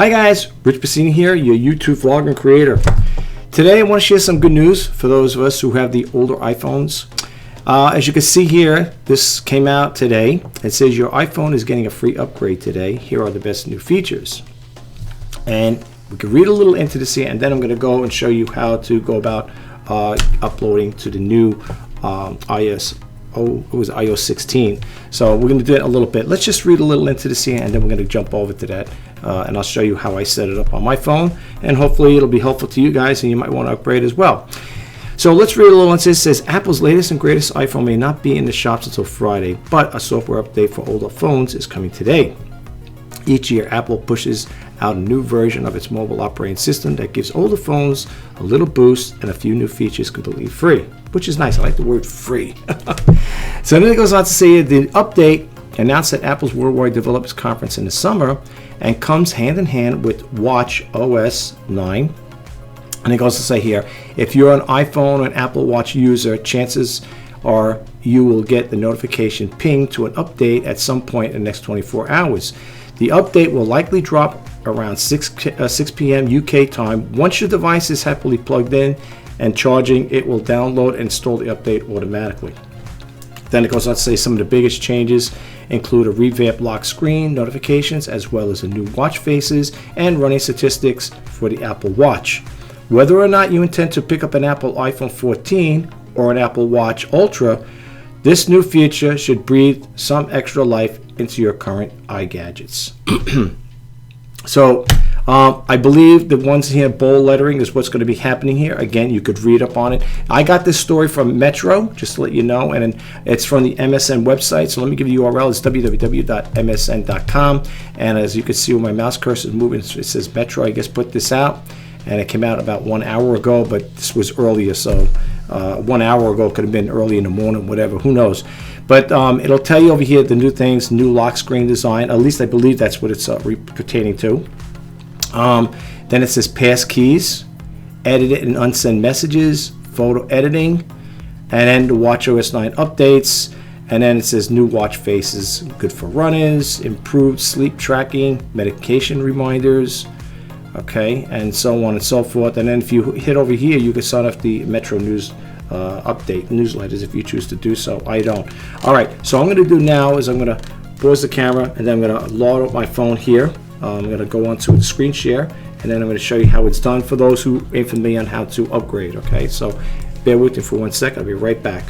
Hi guys, Rich Bassini here, your YouTube vlogger and creator. Today I want to share some good news for those of us who have the older iPhones. As you can see here, this came out today. It says your iPhone is getting a free upgrade today. Here are the best new features. And we can read a little into this here, and then I'm going to go and show you how to go about uploading to the new iOS 16. So we're going to do it a little bit. Let's just read a little into this here, and then we're going to jump over to that. And I'll show you how I set it up on my phone, and hopefully it'll be helpful to you guys, and you might want to upgrade as well. So let's read a little. It says Apple's latest and greatest iPhone may not be in the shops until Friday, but a software update for older phones is coming today. Each year, Apple pushes out a new version of its mobile operating system that gives older phones a little boost and a few new features completely free, which is nice. I like the word free. So then it goes on to say the update announced at Apple's Worldwide Developers Conference in the summer and comes hand in hand with Watch OS 9. And it goes to say here, if you're an iPhone or an Apple Watch user, chances are you will get the notification ping to an update at some point in the next 24 hours. The update will likely drop around 6 p.m. UK time. Once your device is happily plugged in and charging, it will download and install the update automatically. Then it goes on to say some of the biggest changes include a revamped lock screen, notifications, as well as a new watch faces and running statistics for the Apple Watch. Whether or not you intend to pick up an Apple iPhone 14 or an Apple Watch Ultra, this new feature should breathe some extra life into your current iGadgets. So I believe the ones here, bold lettering, is what's going to be happening here. Again, you could read up on it. I got this story from Metro, just to let you know, and it's from the MSN website. So let me give you the URL. It's www.msn.com. And as you can see where my mouse cursor is moving, it says Metro, I guess, put this out. And it came out about 1 hour ago, but this was earlier, so 1 hour ago could have been early in the morning, whatever, who knows. But it'll tell you over here the new things, new lock screen design. At least I believe that's what it's pertaining to. Then it says pass keys, edit and unsend messages, photo editing, and then the WatchOS 9 updates. And then it says new watch faces, good for runners, improved sleep tracking, medication reminders, okay, and so on and so forth. And then if you hit over here, you can sign up the Metro News update newsletters if you choose to do so. I don't. All right, so what I'm going to do now is I'm going to pause the camera, and then I'm going to load up my phone here. I'm going to go onto the screen share, and then I'm going to show you how it's done for those who ain't familiar on how to upgrade. Okay, so bear with me for 1 second. I'll be right back.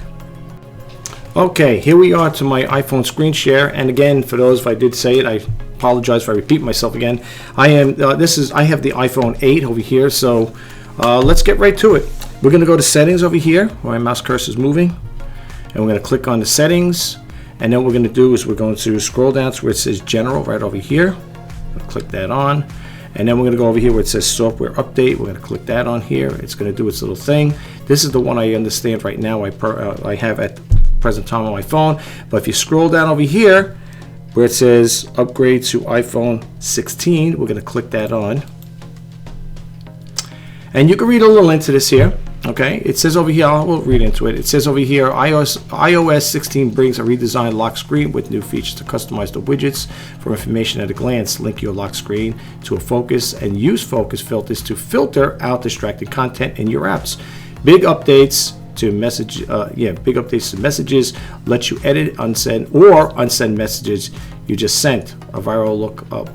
Okay, here we are to my iPhone screen share, and again, for those, if I did say it, I apologize if I repeat myself again. I have the iPhone 8 over here, so let's get right to it. We're going to go to settings over here where my mouse cursor is moving, and we're going to click on the settings, and then what we're going to do is we're going to scroll down to where it says general right over here. We'll click that on, and then we're going to go over here where it says software update. We're going to click that on here. It's going to do its little thing. This is the one I understand right now I have at present time on my phone. But if you scroll down over here where it says upgrade to iPhone 16, we're going to click that on, and you can read a little into this here. Okay, it says over here, I will read into it. It says over here, iOS 16 brings a redesigned lock screen with new features to customize the widgets for information at a glance. Link your lock screen to a focus and use focus filters to filter out distracting content in your apps. Big updates to messages. Let you edit, unsend messages you just sent. A viral lookup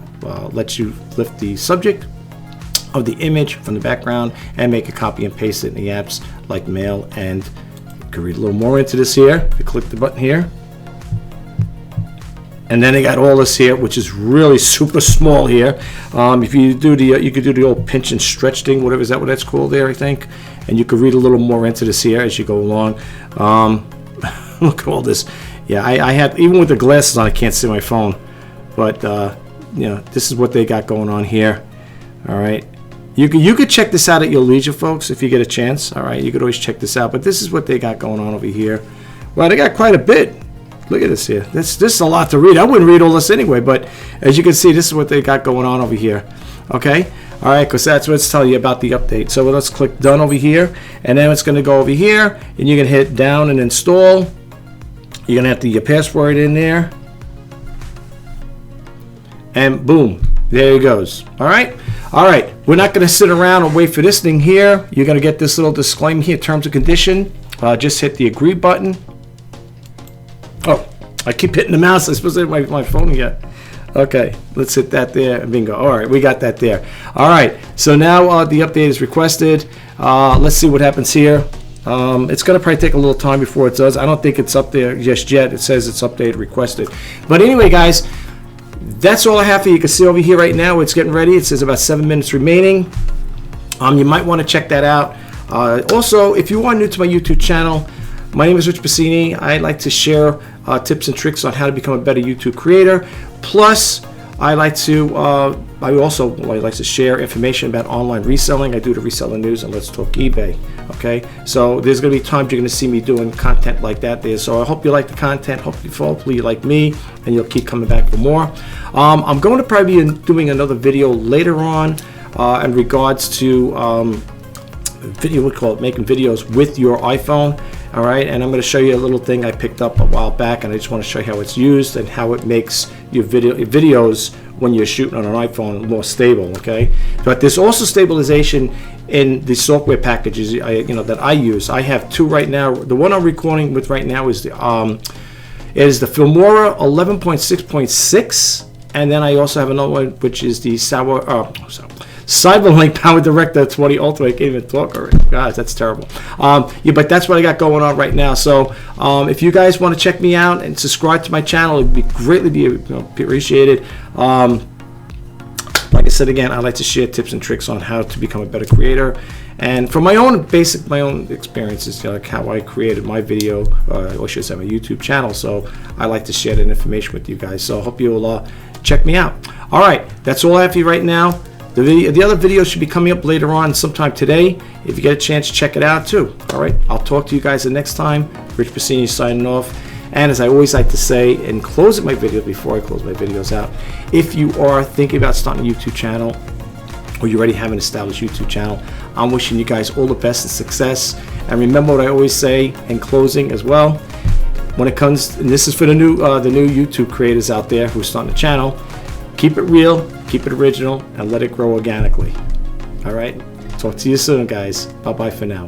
lets you lift the subject of the image from the background and make a copy and paste it in the apps like Mail. And you can read a little more into this here. You click the button here, and then they got all this here, which is really super small here. If you do you could do the old pinch and stretch thing, whatever, is that what that's called there, I think. And you could read a little more into this here as you go along. Look at all this. Yeah, I have, even with the glasses on, I can't see my phone, but this is what they got going on here. All right. You could check this out at your leisure, folks, if you get a chance. All right, you could always check this out. But this is what they got going on over here. Well, they got quite a bit. Look at this here. This is a lot to read. I wouldn't read all this anyway, but as you can see, this is what they got going on over here. Okay? All right, because that's what it's telling you about the update. So let's click done over here, and then it's going to go over here, and you're going to hit down and install. You're going to have to get your password in there. And boom, There he goes. All right. We're not going to sit around and wait for this thing here. You're going to get this little disclaimer here, terms and condition. Just hit the agree button. Oh, I keep hitting the mouse. I'm supposed to hit my phone yet. Okay, let's hit that there. Bingo. All right, we got that there. All right, so now the update is requested. Let's see what happens here. It's going to probably take a little time before it does. I don't think it's up there just yet. It says it's updated, requested. But anyway, guys, that's all I have for you. You can see over here right now, it's getting ready. It says about 7 minutes remaining. You might want to check that out. Also, if you are new to my YouTube channel, my name is Rich Bassini. I like to share tips and tricks on how to become a better YouTube creator. Plus, I like to share information about online reselling. I do the reseller news and Let's Talk eBay. Okay, so there's going to be times you're going to see me doing content like that there. So I hope you like the content. Hopefully you like me, and you'll keep coming back for more. I'm going to probably be doing another video later on in regards to making videos with your iPhone. All right, and I'm going to show you a little thing I picked up a while back, and I just want to show you how it's used and how it makes your videos when you're shooting on an iPhone more stable. Okay, but there's also stabilization in the software packages that I use. I have two right now. The one I'm recording with right now is the Filmora 11.6.6, and then I also have another one which is the Cyberlink Power Director 20 Ultra. I can't even talk already. Guys, that's terrible. But that's what I got going on right now. So if you guys want to check me out and subscribe to my channel, it would be greatly appreciated. Like I said again, I like to share tips and tricks on how to become a better creator. And from my own experiences, like how I created my video, or should I say my YouTube channel. So I like to share that information with you guys. So I hope you will check me out. All right, that's all I have for you right now. The other video should be coming up later on sometime today. If you get a chance, check it out too. All right, I'll talk to you guys the next time. Rich Bassini signing off. And as I always like to say in closing my video, before I close my videos out, if you are thinking about starting a YouTube channel, or you already have an established YouTube channel, I'm wishing you guys all the best and success. And remember what I always say in closing as well. When it comes, and this is for the new YouTube creators out there who are starting a channel, keep it real, keep it original, and let it grow organically. All right? Talk to you soon, guys. Bye-bye for now.